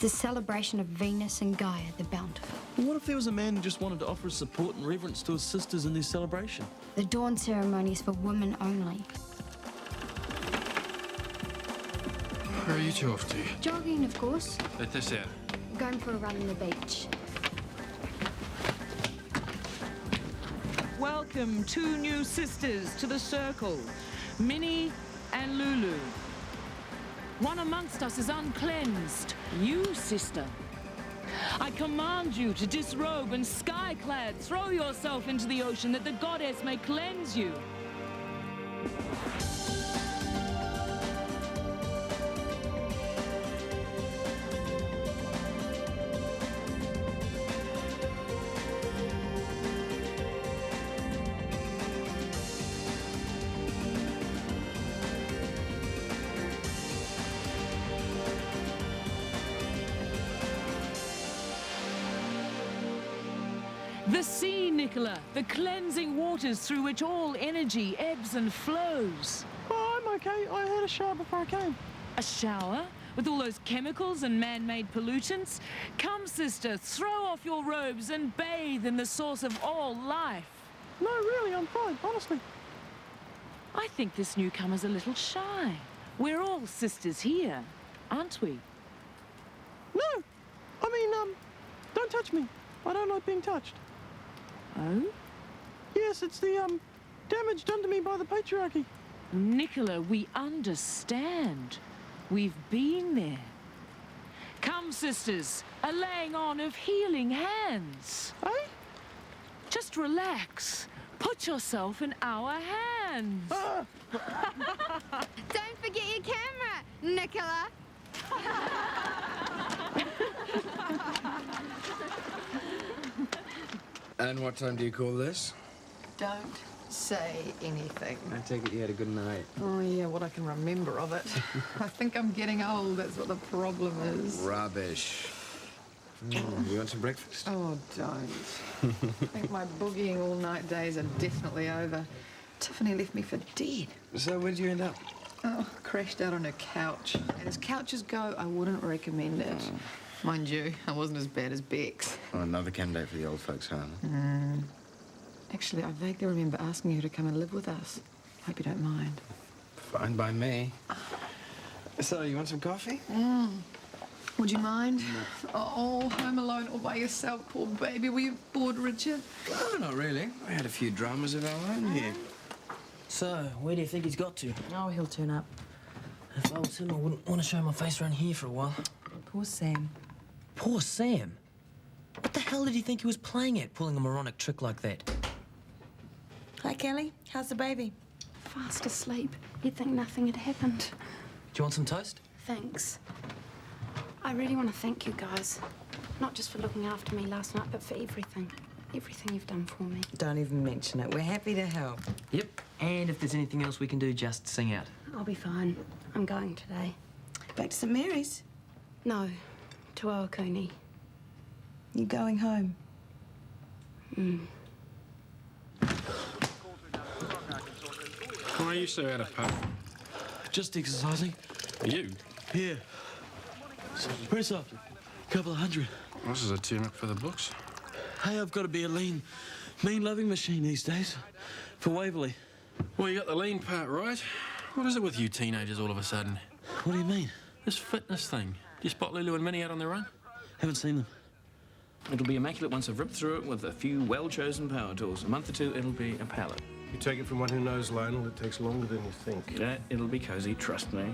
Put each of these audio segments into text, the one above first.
the celebration of Venus and Gaia, the bountiful. What if there was a man who just wanted to offer his support and reverence to his sisters in their celebration? The dawn ceremony is for women only. Where are you two off to? Jogging, of course. Let this out. Going for a run on the beach. Welcome, two new sisters to the circle, Minnie and Lulu. One amongst us is uncleansed. You, sister. I command you to disrobe and sky-clad throw yourself into the ocean that the goddess may cleanse you. The sea, Nicola, the cleansing waters through which all energy ebbs and flows. Oh, I'm okay. I had a shower before I came. A shower? With all those chemicals and man-made pollutants? Come, sister, throw off your robes and bathe in the source of all life. No, really, I'm fine, honestly. I think this newcomer's a little shy. We're all sisters here, aren't we? No! I mean, don't touch me. I don't like being touched. Oh? Yes, it's the, damage done to me by the patriarchy. Nicola, we understand. We've been there. Come, sisters, a laying on of healing hands. Eh? Just relax. Put yourself in our hands. Don't forget your camera, Nicola. And what time do you call this? Don't say anything. I take it you had a good night. Oh, yeah, what I can remember of it. I think I'm getting old, that's what the problem is. Rubbish. You want some breakfast? Oh, don't. I think my boogieing all-night days are definitely over. Tiffany left me for dead. So where'd you end up? Oh, crashed out on her couch. And as couches go, I wouldn't recommend it. Mind you, I wasn't as bad as Bex. Oh, another candidate for the old folks home. Actually, I vaguely remember asking you to come and live with us. Hope you don't mind. Fine by me. So, you want some coffee? Would you mind? No. Oh, home alone all by yourself, poor baby. Were you bored, Richard? Oh, not really. We had a few dramas of our own here. So, where do you think he's got to? Oh, he'll turn up. If I was him, I wouldn't want to show my face around here for a while. Poor Sam. Poor Sam? What the hell did he think he was playing at, pulling a moronic trick like that? Hi, Kelly. How's the baby? Fast asleep. You'd think nothing had happened. Do you want some toast? Thanks. I really want to thank you guys. Not just for looking after me last night, but for everything. Everything you've done for me. Don't even mention it. We're happy to help. Yep. And if there's anything else we can do, just sing out. I'll be fine. I'm going today. Back to St Mary's? No, to Oakuni. You going home? Why are you so out of puff? Just exercising. You? Yeah. Press up. Couple of hundred. This is a tune-up for the books. Hey, I've got to be a lean, mean loving machine these days. For Waverley. Well, you got the lean part right. What is it with you teenagers all of a sudden? What do you mean? This fitness thing. Do you spot Lulu and Minnie out on their run? Haven't seen them. It'll be immaculate once I've ripped through it with a few well-chosen power tools. A month or two, it'll be a pallet. You take it from one who knows, Lionel, it takes longer than you think. Yeah, it'll be cosy, trust me.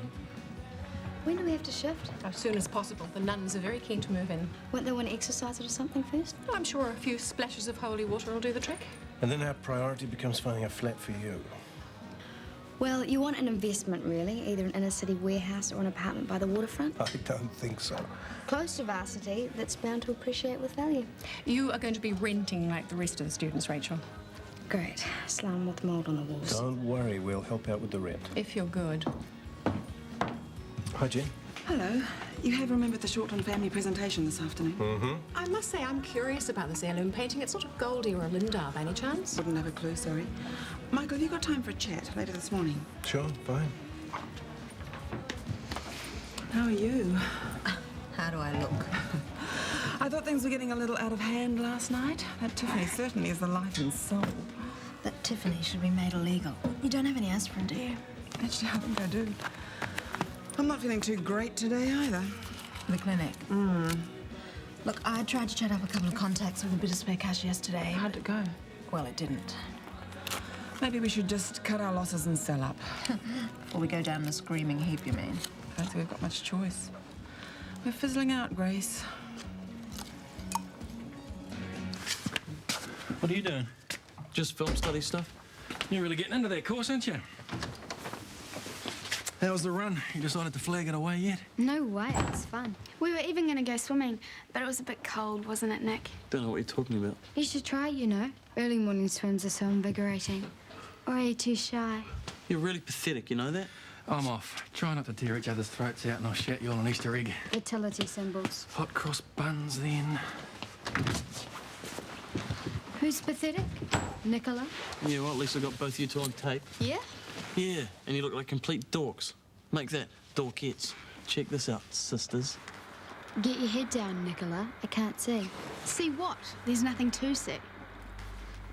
When do we have to shift? As soon as possible. The nuns are very keen to move in. Won't they want to exercise it or something first? Well, I'm sure a few splashes of holy water will do the trick. And then our priority becomes finding a flat for you. Well, you want an investment, really. Either an inner-city warehouse or an apartment by the waterfront. I don't think so. Close to varsity, that's bound to appreciate with value. You are going to be renting like the rest of the students, Rachel. Great. Slum with mould on the walls. Don't worry, we'll help out with the rent. If you're good. Hi, Jen. Hello. You have remembered the Shortland family presentation this afternoon? I must say, I'm curious about this heirloom painting. It's not a Goldie or a Linda by any chance. Wouldn't have a clue, sorry. Michael, have you got time for a chat later this morning? Sure, fine. How are you? How do I look? I thought things were getting a little out of hand last night. That Tiffany certainly is the life and soul. That Tiffany should be made illegal. You don't have any aspirin, do you? Actually, I think I do. I'm not feeling too great today either. The clinic? Look, I tried to chat up a couple of contacts with a bit of spare cash yesterday. How'd it go? Well, it didn't. Maybe we should just cut our losses and sell up. Before we go down the screaming heap, you mean? I don't think we've got much choice. We're fizzling out, Grace. What are you doing? Just film study stuff. You're really getting into that course, aren't you? How was the run? You decided to flag it away yet? No way, it was fun. We were even going to go swimming, but it was a bit cold, wasn't it, Nick? Don't know what you're talking about. You should try, you know. Early morning swims are so invigorating. Or are you too shy? You're really pathetic, you know that? I'm off. Try not to tear each other's throats out and I'll shout you all an Easter egg. Fertility symbols. Hot cross buns, then. Who's pathetic? Nicola? Yeah, well, at least I got both you two on tape. Yeah? Yeah, and you look like complete dorks. Make that, dorkettes. Check this out, sisters. Get your head down, Nicola. I can't see. See what? There's nothing to see.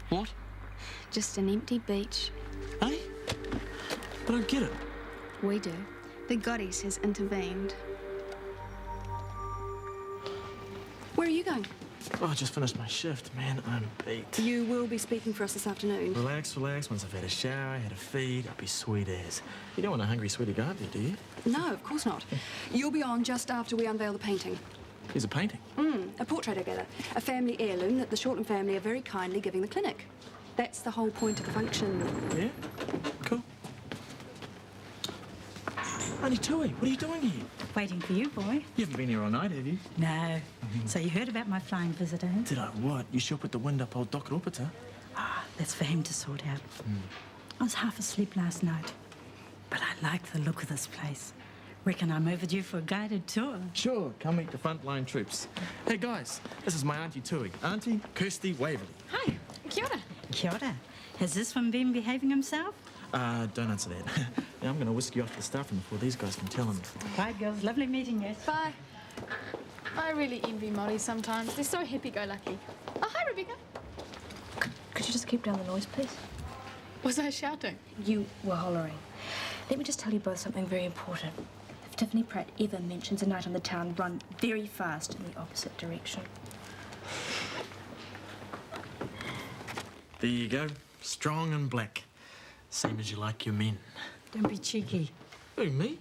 What? Just an empty beach. Hey? I don't get it. We do. The goddess has intervened. Where are you going? Oh, I just finished my shift, man. I'm beat. You will be speaking for us this afternoon. Relax. Once I've had a shower, had a feed, I'll be sweet as. You don't want a hungry sweetie guy up there, do you? No, of course not. You'll be on just after we unveil the painting. Here's a painting. A portrait together. A family heirloom that the Shortland family are very kindly giving the clinic. That's the whole point of the function. Yeah? Cool. Auntie Tui, what are you doing here? Waiting for you, boy. You haven't been here all night, have you? No. So you heard about my flying visit, eh? Did I what? You sure put the wind up old Doc Rupita? Ah, that's for him to sort out. I was half asleep last night, but I like the look of this place. Reckon I'm overdue for a guided tour. Sure, come meet the frontline troops. Hey, guys, this is my Auntie Tui. Auntie Kirsty Waverley. Hi, kia ora. Kia ora. Has this one been behaving himself? Don't answer that. Now, I'm going to whisk you off to the staff room before these guys can tell him. Bye, girls. Lovely meeting you. Bye. I really envy Māori sometimes. They're so happy-go-lucky. Oh, hi, Rebecca. Could you just keep down the noise, please? Was I shouting? You were hollering. Let me just tell you both something very important. If Tiffany Pratt ever mentions a night on the town, run very fast in the opposite direction. There you go. Strong and black. Same as you like your men. Don't be cheeky. Who, me?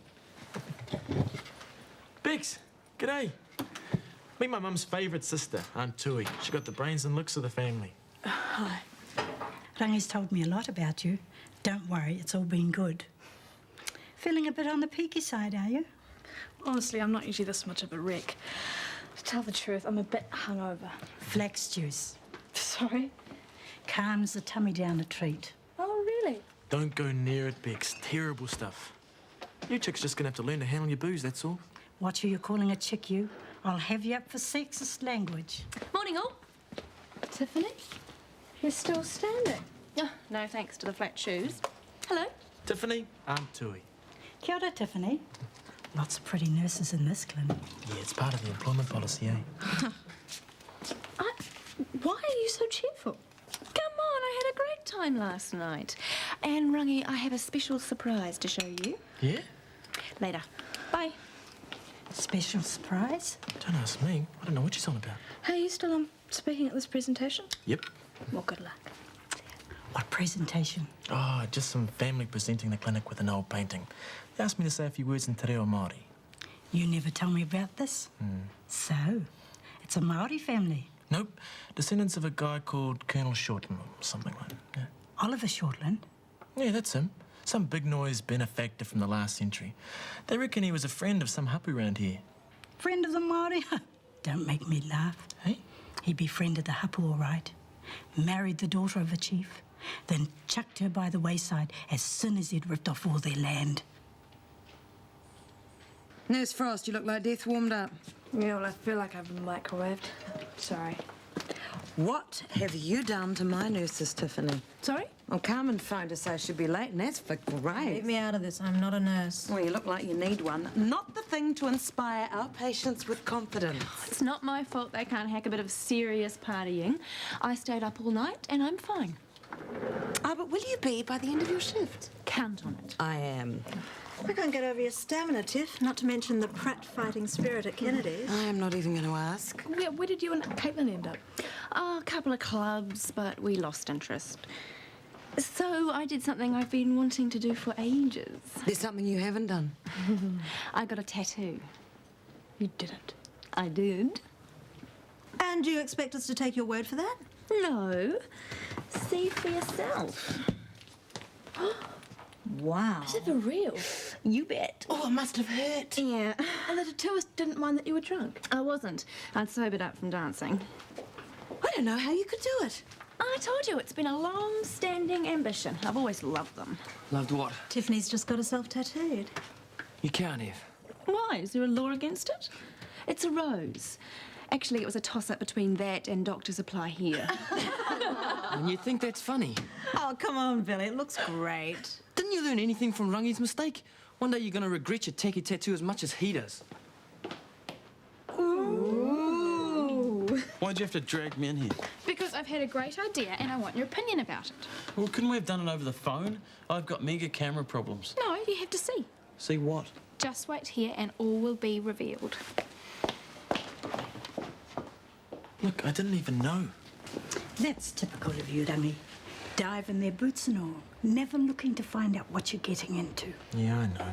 Bex, g'day. Meet my mum's favourite sister, Aunt Tui. She got the brains and looks of the family. Hi. Rangi's told me a lot about you. Don't worry, it's all been good. Feeling a bit on the peaky side, are you? Honestly, I'm not usually this much of a wreck. To tell the truth, I'm a bit hungover. Flax juice. Sorry? Calms the tummy down a treat. Oh, really? Don't go near it, Bex. Terrible stuff. You chicks just gonna have to learn to handle your booze, that's all. Watch who you're calling a chick, you. I'll have you up for sexist language. Morning, all. Tiffany? You're still standing? Oh, no thanks to the flat shoes. Hello. Tiffany, Aunt Tui. Kia ora, Tiffany. Lots of pretty nurses in this clinic. Yeah, it's part of the employment policy, eh? Why are you so cheerful? Come on, I had a great time last night. And Rangi, I have a special surprise to show you. Yeah? Later. Bye. Special surprise? Don't ask me. I don't know what she's on about. Hey, you still speaking at this presentation? Yep. Well, good luck. What presentation? Oh, just some family presenting the clinic with an old painting. They asked me to say a few words in te reo Māori. You never told me about this? So, it's a Māori family? Nope. Descendants of a guy called Colonel Shortland or something like that. Yeah. Oliver Shortland? Yeah, that's him. Some big noise benefactor from the last century. They reckon he was a friend of some hapu around here. Friend of the Māori? Don't make me laugh. Hey? He befriended the hapu, all right. Married the daughter of a chief, then chucked her by the wayside as soon as he'd ripped off all their land. Nurse Frost, you look like death warmed up. Yeah, well, I feel like I've been microwaved. Sorry. What have you done to my nurses, Tiffany? Sorry? Well, Carmen phoned to say she'd be late, and that's for great. Leave me out of this. I'm not a nurse. Well, you look like you need one. Not the thing to inspire our patients with confidence. It's not my fault they can't hack a bit of serious partying. I stayed up all night and I'm fine. Ah, but will you be by the end of your shift? Count on it. I am. I can't get over your stamina, Tiff, not to mention the Pratt fighting spirit at Kennedy's. I am not even going to ask. Where did you and Caitlin end up? Oh, a couple of clubs, but we lost interest. So I did something I've been wanting to do for ages. There's something you haven't done. I got a tattoo. You didn't. I did. And do you expect us to take your word for that? No. See for yourself. Wow. Is it for real? You bet. Oh, it must have hurt. Yeah. And the tattooist didn't mind that you were drunk? I wasn't. I'd sobered up from dancing. I don't know how you could do it. I told you, it's been a long-standing ambition. I've always loved them. Loved what? Tiffany's just got herself tattooed. You can't have. Why? Is there a law against it? It's a rose. Actually, it was a toss-up between that and doctor's apply here. And you think that's funny? Oh, come on, Billy. It looks great. Didn't you learn anything from Rangi's mistake? One day you're going to regret your tacky tattoo as much as he does. Ooh. Why'd you have to drag me in here? Because I've had a great idea and I want your opinion about it. Well, couldn't we have done it over the phone? I've got mega camera problems. No, you have to see. See what? Just wait here and all will be revealed. Look, I didn't even know. That's typical of you, Rangi. Dive in their boots and all, never looking to find out what you're getting into. Yeah, I know.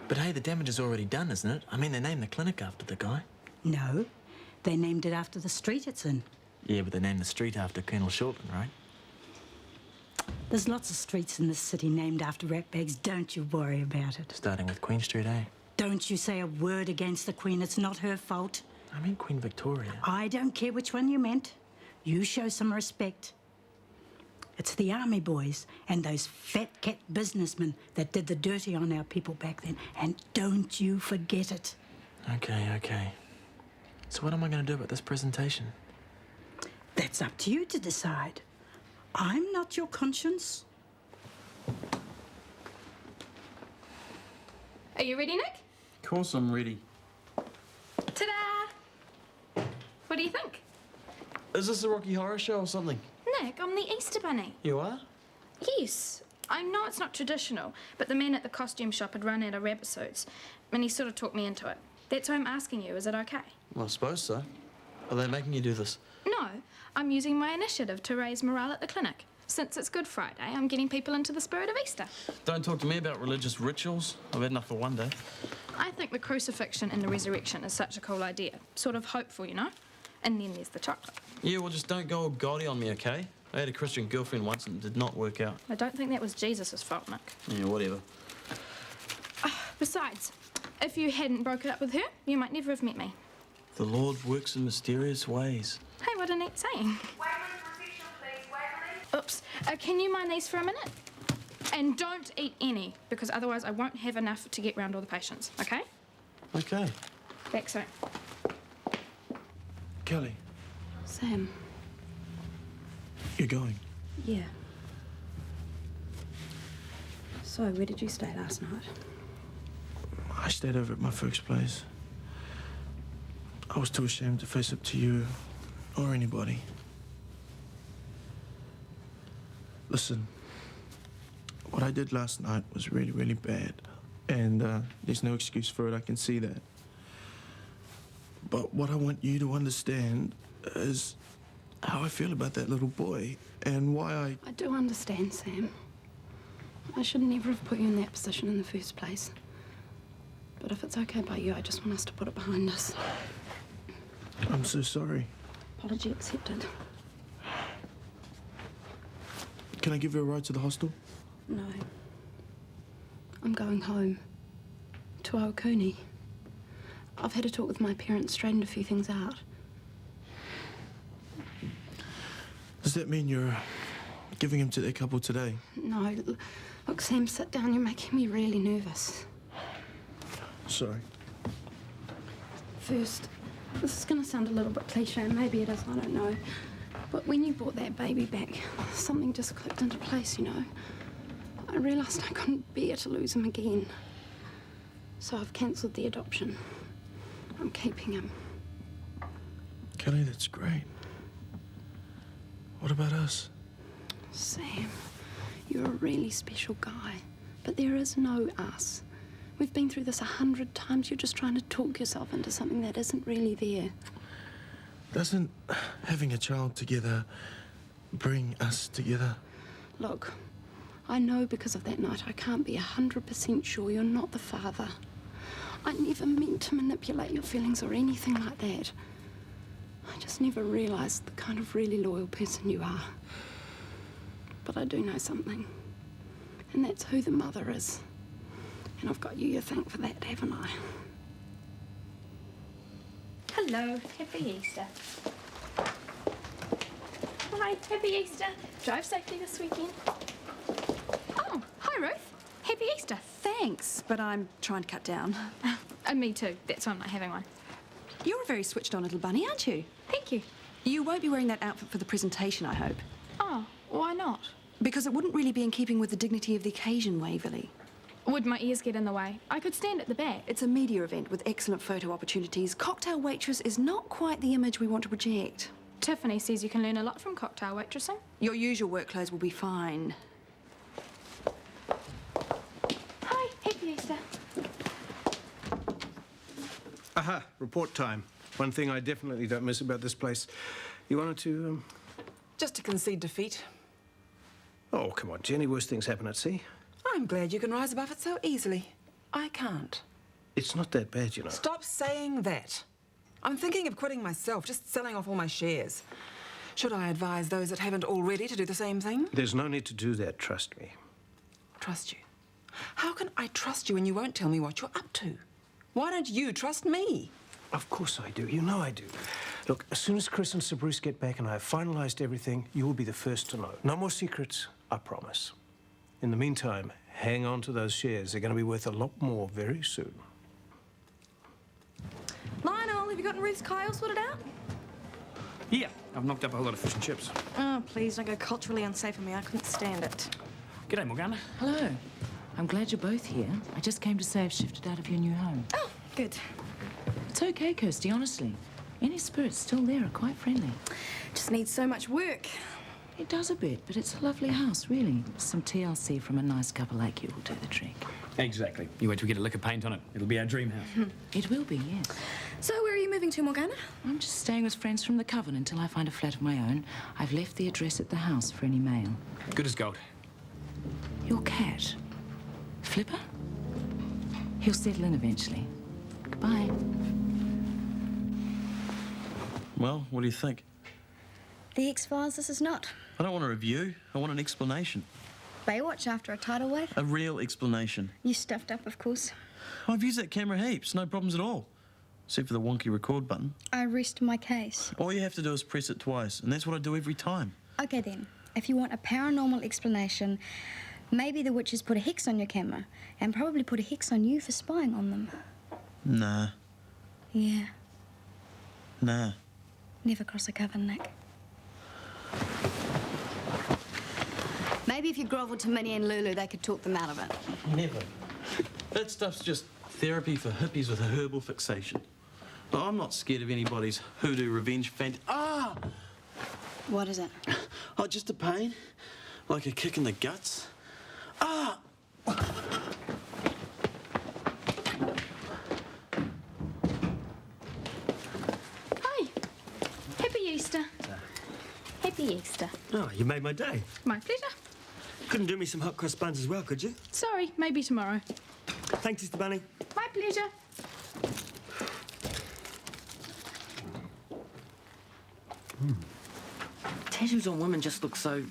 But hey, the damage is already done, isn't it? I mean, they named the clinic after the guy. No, they named it after the street it's in. Yeah, but they named the street after Colonel Shortland, right? There's lots of streets in this city named after ratbags. Don't you worry about it. Starting with Queen Street, eh? Don't you say a word against the Queen. It's not her fault. I mean Queen Victoria. I don't care which one you meant. You show some respect. It's the army boys and those fat cat businessmen that did the dirty on our people back then. And don't you forget it. Okay. So what am I going to do about this presentation? That's up to you to decide. I'm not your conscience. Are you ready, Nick? Of course I'm ready. Ta-da! What do you think? Is this a Rocky Horror Show or something? Nick, I'm the Easter Bunny. You are? Yes. I know it's not traditional, but the man at the costume shop had run out of rabbit suits, and he sort of talked me into it. That's why I'm asking you, is it okay? Well, I suppose so. Are they making you do this? No, I'm using my initiative to raise morale at the clinic. Since it's Good Friday, I'm getting people into the spirit of Easter. Don't talk to me about religious rituals. I've had enough for one day. I think the crucifixion and the resurrection is such a cool idea. Sort of hopeful, you know? And then there's the chocolate. Yeah, well, just don't go all gaudy on me, okay? I had a Christian girlfriend once and it did not work out. I don't think that was Jesus' fault, Nick. Yeah, whatever. Besides, if you hadn't broken up with her, you might never have met me. The Lord works in mysterious ways. Hey, what a neat saying. Oops. Can you mind these for a minute? And don't eat any, because otherwise I won't have enough to get round all the patients, okay? Okay. Back soon. Kelly, Sam. you're going. Yeah. So, where did you stay last night? I stayed over at my folks' place. I was too ashamed to face up to you or anybody. Listen, what I did last night was really, really bad. And there's no excuse for it, I can see that. But what I want you to understand is how I feel about that little boy and why I do understand, Sam. I should never have put you in that position in the first place. But if it's okay by you, I just want us to put it behind us. I'm so sorry. Apology accepted. Can I give you a ride to the hostel? No. I'm going home. To Aokuni. I've had a talk with my parents, straightened a few things out. Does that mean you're giving him to their couple today? No. Look, Sam, sit down. You're making me really nervous. Sorry. First, this is going to sound a little bit cliche, maybe it is, I don't know. But when you brought that baby back, something just clicked into place, you know. I realised I couldn't bear to lose him again. So I've cancelled the adoption. I'm keeping him. Kelly, that's great. What about us? Sam, you're a really special guy. But there is no us. We've been through this 100 times. You're just trying to talk yourself into something that isn't really there. Doesn't having a child together bring us together? Look, I know because of that night I can't be 100% sure you're not the father. I never meant to manipulate your feelings or anything like that. I just never realised the kind of really loyal person you are. But I do know something. And that's who the mother is. And I've got you to thank for that, haven't I? Hello, happy Easter. Hi, happy Easter. Drive safely this weekend. Oh, hi, Ruth. Happy Easter. Thanks, but I'm trying to cut down. And me too. That's why I'm not having one. You're a very switched-on little bunny, aren't you? Thank you. You won't be wearing that outfit for the presentation, I hope. Oh, why not? Because it wouldn't really be in keeping with the dignity of the occasion, Waverley. Would my ears get in the way? I could stand at the back. It's a media event with excellent photo opportunities. Cocktail waitress is not quite the image we want to project. Tiffany says you can learn a lot from cocktail waitressing. Your usual work clothes will be fine. Hi, happy Easter. Aha, report time. One thing I definitely don't miss about this place. You wanted to, Just to concede defeat. Oh, come on, Jenny. Worse things happen at sea. I'm glad you can rise above it so easily. I can't. It's not that bad, you know. Stop saying that. I'm thinking of quitting myself, just selling off all my shares. Should I advise those that haven't already to do the same thing? There's no need to do that, trust me. Trust you? How can I trust you when you won't tell me what you're up to? Why don't you trust me? Of course I do. You know I do. Look, as soon as Chris and Sir Bruce get back and I've finalised everything, you will be the first to know. No more secrets, I promise. In the meantime, hang on to those shares. They're going to be worth a lot more very soon. Lionel, have you gotten Ruth's Kyle sorted out? Yeah, I've knocked up a whole lot of fish and chips. Oh, please don't go culturally unsafe for me. I couldn't stand it. G'day, Morgana. Hello. I'm glad you're both here. I just came to say I've shifted out of your new home. Oh, good. It's okay, Kirsty, honestly. Any spirits still there are quite friendly. Just needs so much work. It does a bit, but it's a lovely house, really. Some TLC from a nice couple like you will do the trick. Exactly. You wait till we get a lick of paint on it. It'll be our dream house. It will be, yes. So where are you moving to, Morgana? I'm just staying with friends from the Coven until I find a flat of my own. I've left the address at the house for any mail. Good as gold. Your cat, Flipper? He'll settle in eventually. Goodbye. Well, what do you think? The X-Files, this is not. I don't want a review. I want an explanation. Baywatch after a tidal wave? A real explanation. You stuffed up, of course. I've used that camera heaps. No problems at all. Except for the wonky record button. I rest my case. All you have to do is press it twice, and that's what I do every time. Okay then, if you want a paranormal explanation, maybe the witches put a hex on your camera and probably put a hex on you for spying on them. Nah. Yeah, Nah. never cross a coven, Nick. Maybe if you grovelled to Minnie and Lulu, they could talk them out of it. Never. That stuff's just therapy for hippies with a herbal fixation. But I'm not scared of anybody's hoodoo revenge Ah! What is it? Oh, just a pain. Like a kick in the guts. Ah! Hi. Happy Easter. Happy Easter. Oh, you made my day. My pleasure. Couldn't do me some hot cross buns as well, could you? Sorry, maybe tomorrow. Thanks, Easter Bunny. My pleasure. Tattoos on women just look so...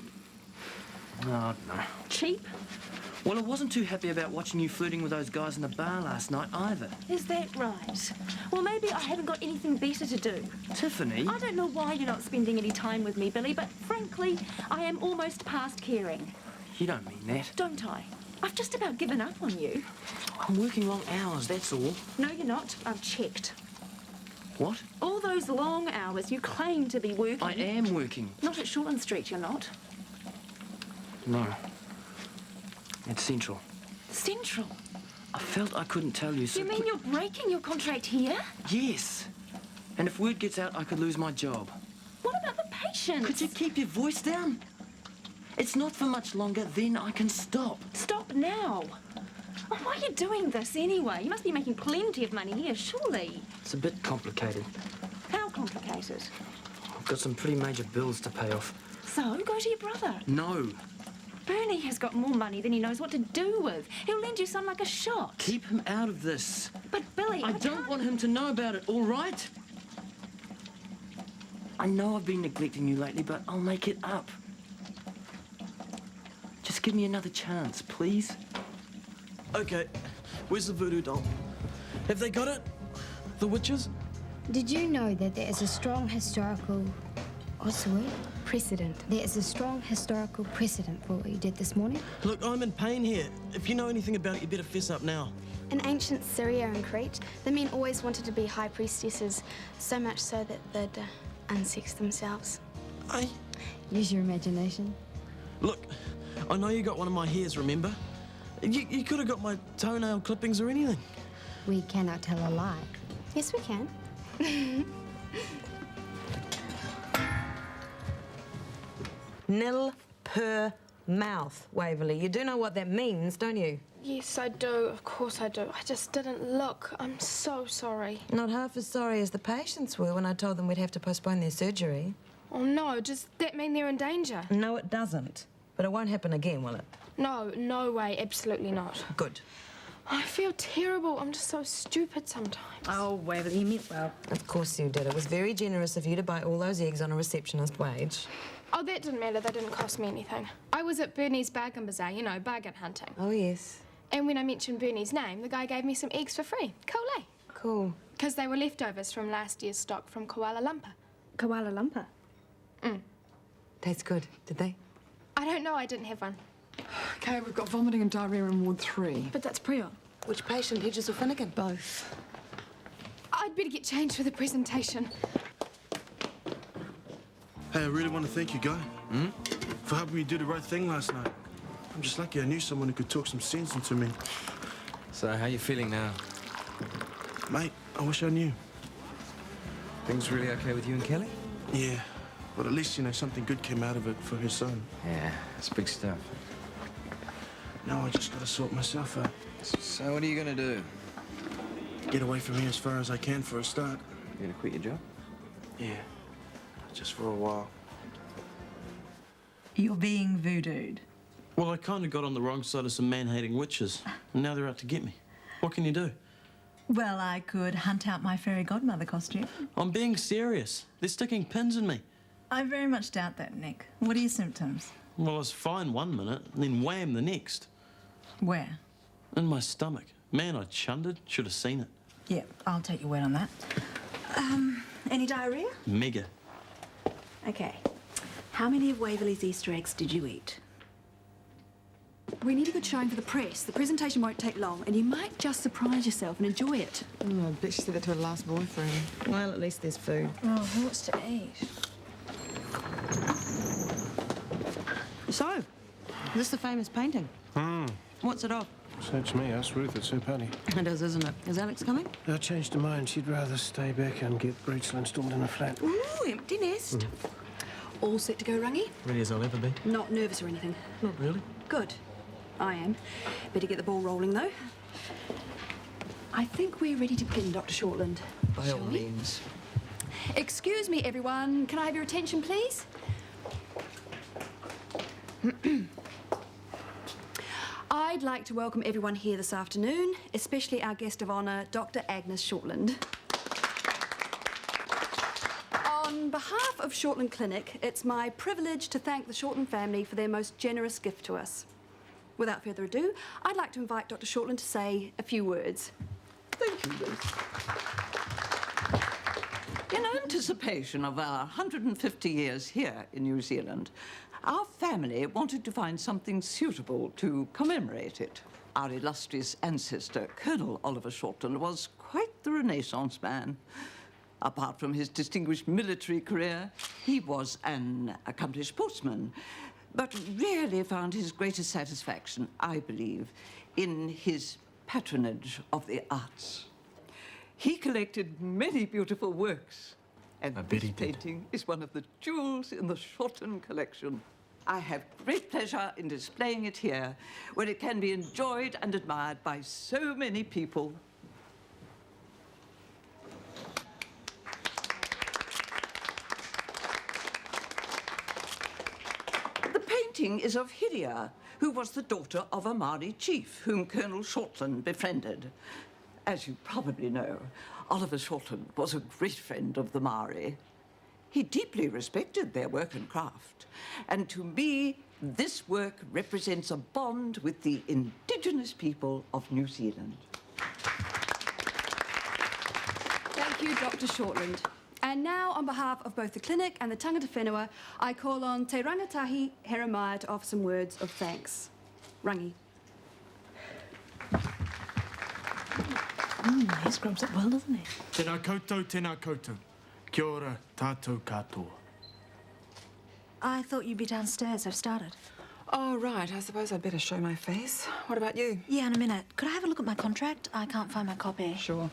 Oh, I don't know. Cheap? Well, I wasn't too happy about watching you flirting with those guys in the bar last night either. Is that right? Well, maybe I haven't got anything better to do. Tiffany? I don't know why you're not spending any time with me, Billy, but frankly, I am almost past caring. You don't mean that. Don't I? I've just about given up on you. I'm working long hours, that's all. No, you're not. I've checked. What? All those long hours you claim to be working. I am working. Not at Shortland Street, you're not. No. It's Central. Central? I felt I couldn't tell you, so... You mean you're breaking your contract here? Yes. And if word gets out, I could lose my job. What about the patients? Could you keep your voice down? It's not for much longer, then I can stop. Stop now. Oh, why are you doing this anyway? You must be making plenty of money here, surely. It's a bit complicated. How complicated? I've got some pretty major bills to pay off. So, go to your brother. No. Bernie has got more money than he knows what to do with. He'll lend you some like a shot. Keep him out of this. But, Billy, I don't want him to know about it, all right? I know I've been neglecting you lately, but I'll make it up. Just give me another chance, please. Okay, where's the voodoo doll? Have they got it? The witches? Did you know that there is a strong historical... What's the word? Precedent. There is a strong historical precedent for what you did this morning? Look, I'm in pain here. If you know anything about it, you better fess up now. In ancient Syria and Crete, the men always wanted to be high priestesses, so much so that they'd unsex themselves. Use your imagination. Look, I know you got one of my hairs, remember? You could have got my toenail clippings or anything. We cannot tell a lie. Yes, we can. Nil per mouth, Waverley. You do know what that means, don't you? Yes, I do. Of course I do. I just didn't look. I'm so sorry. Not half as sorry as the patients were when I told them we'd have to postpone their surgery. Oh, no. Does that mean they're in danger? No, it doesn't. But it won't happen again, will it? No, no way. Absolutely not. Good. I feel terrible. I'm just so stupid sometimes. Oh, Waverley, you meant well. Of course you did. It was very generous of you to buy all those eggs on a receptionist wage. Oh, that didn't matter. They didn't cost me anything. I was at Bernie's bargain bazaar, you know, bargain hunting. Oh, yes. And when I mentioned Bernie's name, the guy gave me some eggs for free. Cool, eh? Cool. Because they were leftovers from last year's stock from Kuala Lumpur. Kuala Lumpur? Tastes good, did they? I don't know. I didn't have one. Okay, we've got vomiting and diarrhea in Ward 3. But that's pre-op. Which patient, Hedges or Finnegan? Both. I'd better get changed for the presentation. Hey, I really want to thank you, Guy. For helping me do the right thing last night. I'm just lucky I knew someone who could talk some sense into me. So, how you feeling now? Mate, I wish I knew. Things really okay with you and Kelly? Yeah, but at least, you know, something good came out of it for her son. Yeah, it's big stuff. Now I just gotta sort myself out. So, what are you gonna do? Get away from here as far as I can for a start. You gonna quit your job? Yeah, just for a while. You're being voodooed. Well, I kind of got on the wrong side of some man-hating witches, and now they're out to get me. What can you do? Well, I could hunt out my fairy godmother costume. I'm being serious. They're sticking pins in me. I very much doubt that, Nick. What are your symptoms? Well, I was fine 1 minute, and then wham the next. Where? In my stomach. Man, I chundered. Should have seen it. Yeah, I'll take your word on that. Any diarrhea? Mega. Okay. How many of Waverley's Easter eggs did you eat? We need a good showing for the press. The presentation won't take long, and you might just surprise yourself and enjoy it. I bet she said that to her last boyfriend. Well, at least there's food. Oh, who wants to eat? So, is this the famous painting? What's it of? Search me, ask Ruth, it's her party. It is, isn't it? Is Alex coming? I changed her mind. She'd rather stay back and get Rachel installed in a flat. Ooh, empty nest. All set to go, Rangi? Ready as I'll ever be. Not nervous or anything. Not really. Good. I am. Better get the ball rolling, though. I think we're ready to begin, Dr. Shortland. By all means. Excuse me, everyone. Can I have your attention, please? I'd like to welcome everyone here this afternoon, especially our guest of honour, Dr. Agnes Shortland. On behalf of Shortland Clinic, it's my privilege to thank the Shortland family for their most generous gift to us. Without further ado, I'd like to invite Dr. Shortland to say a few words. Thank you, Ruth. In anticipation of our 150 years here in New Zealand, our family wanted to find something suitable to commemorate it. Our illustrious ancestor, Colonel Oliver Shortland, was quite the Renaissance man. Apart from his distinguished military career, he was an accomplished sportsman, but really found his greatest satisfaction, I believe, in his patronage of the arts. He collected many beautiful works, and this painting is one of the jewels in the Shortland collection. I have great pleasure in displaying it here, where it can be enjoyed and admired by so many people. The painting is of Hiria, who was the daughter of a Maori chief whom Colonel Shortland befriended. As you probably know, Oliver Shortland was a great friend of the Maori. He deeply respected their work and craft, and to me, this work represents a bond with the indigenous people of New Zealand. Thank you, Dr. Shortland. And now, on behalf of both the clinic and the tangata whenua, I call on Te Rangatahi Heremia to offer some words of thanks. Rangi. He scrubs it well, doesn't he? Tēnā koutou, tēnā koutou. Kia ora, tātou katoa. I thought you'd be downstairs. I've started. Oh, right. I suppose I'd better show my face. What about you? Yeah, in a minute. Could I have a look at my contract? I can't find my copy. Sure.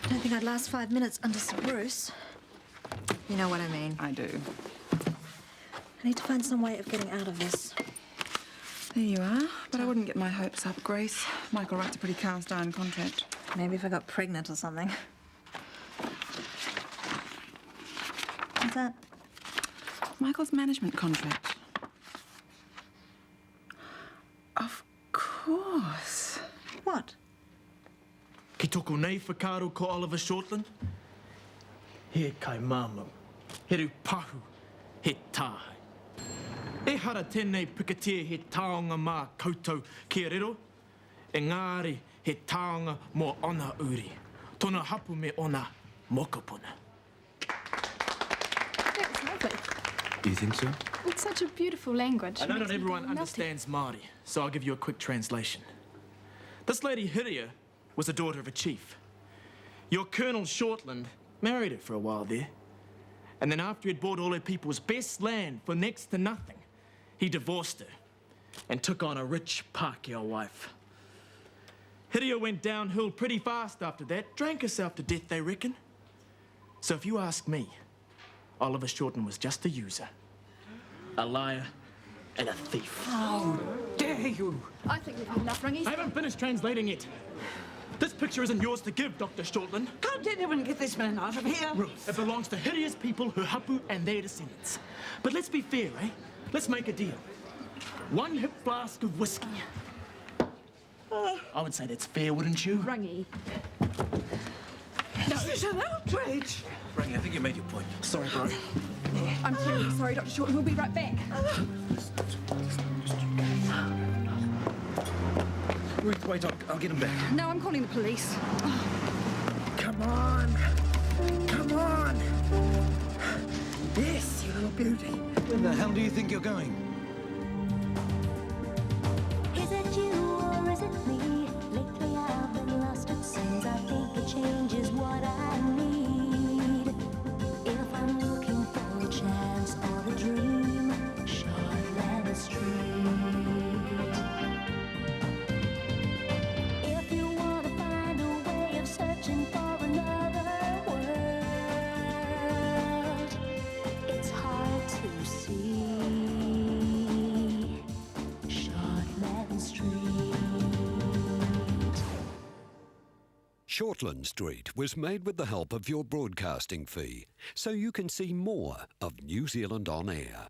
I don't think I'd last 5 minutes under Sir Bruce. You know what I mean. I do. I need to find some way of getting out of this. There you are. But I wouldn't get my hopes up, Grace. Michael writes a pretty cast-iron contract. Maybe if I got pregnant or something. What's that? Michael's management contract. Of course. What? Ki toko nei whakaro ko Oliver Shortland? He kai māmau. He ru pahu. He tāhai. E hara tēnei pukatia he taonga mā koutou kia rero. Engāri he taonga mō ona uri. Tōna hapu me ona mokopuna. That was lovely. Do you think so? It's such a beautiful language. I know Makes not me everyone feel melty. understands Māori, so I'll give you a quick translation. This lady Hiria was the daughter of a chief. Your Colonel Shortland married her for a while there. And then after he'd bought all her people's best land for next to nothing, he divorced her and took on a rich Pākehā wife. Hiria went downhill pretty fast after that, drank herself to death, they reckon. So if you ask me, Oliver Shortland was just a user, a liar, and a thief. How dare you! I think we've had enough, Rangi. I haven't finished translating it. This picture isn't yours to give, Dr. Shortland. Can't anyone get this man out of here? Ruth, it belongs to hideous people, her hapu and their descendants. But let's be fair, eh? Let's make a deal. 1 hip flask of whiskey. I would say that's fair, wouldn't you? Rangi. This is an outrage! Rangi, I think you made your point. Sorry, bro. I'm terribly sorry, Dr. Shortland. We'll be right back. Ruth, wait, I'll get him back. No, I'm calling the police. Come on. Come on. Yes, you little beauty. Where the hell do you think you're going? Is it you or is it me? Lately I've been lost it seems. I think a change is what I need. If I'm looking for a chance or a dream, Shortland Street. If you want to find a way of searching for another world, it's hard to see. Shortland Street. Shortland Street was made with the help of your broadcasting fee, so you can see more of New Zealand on air.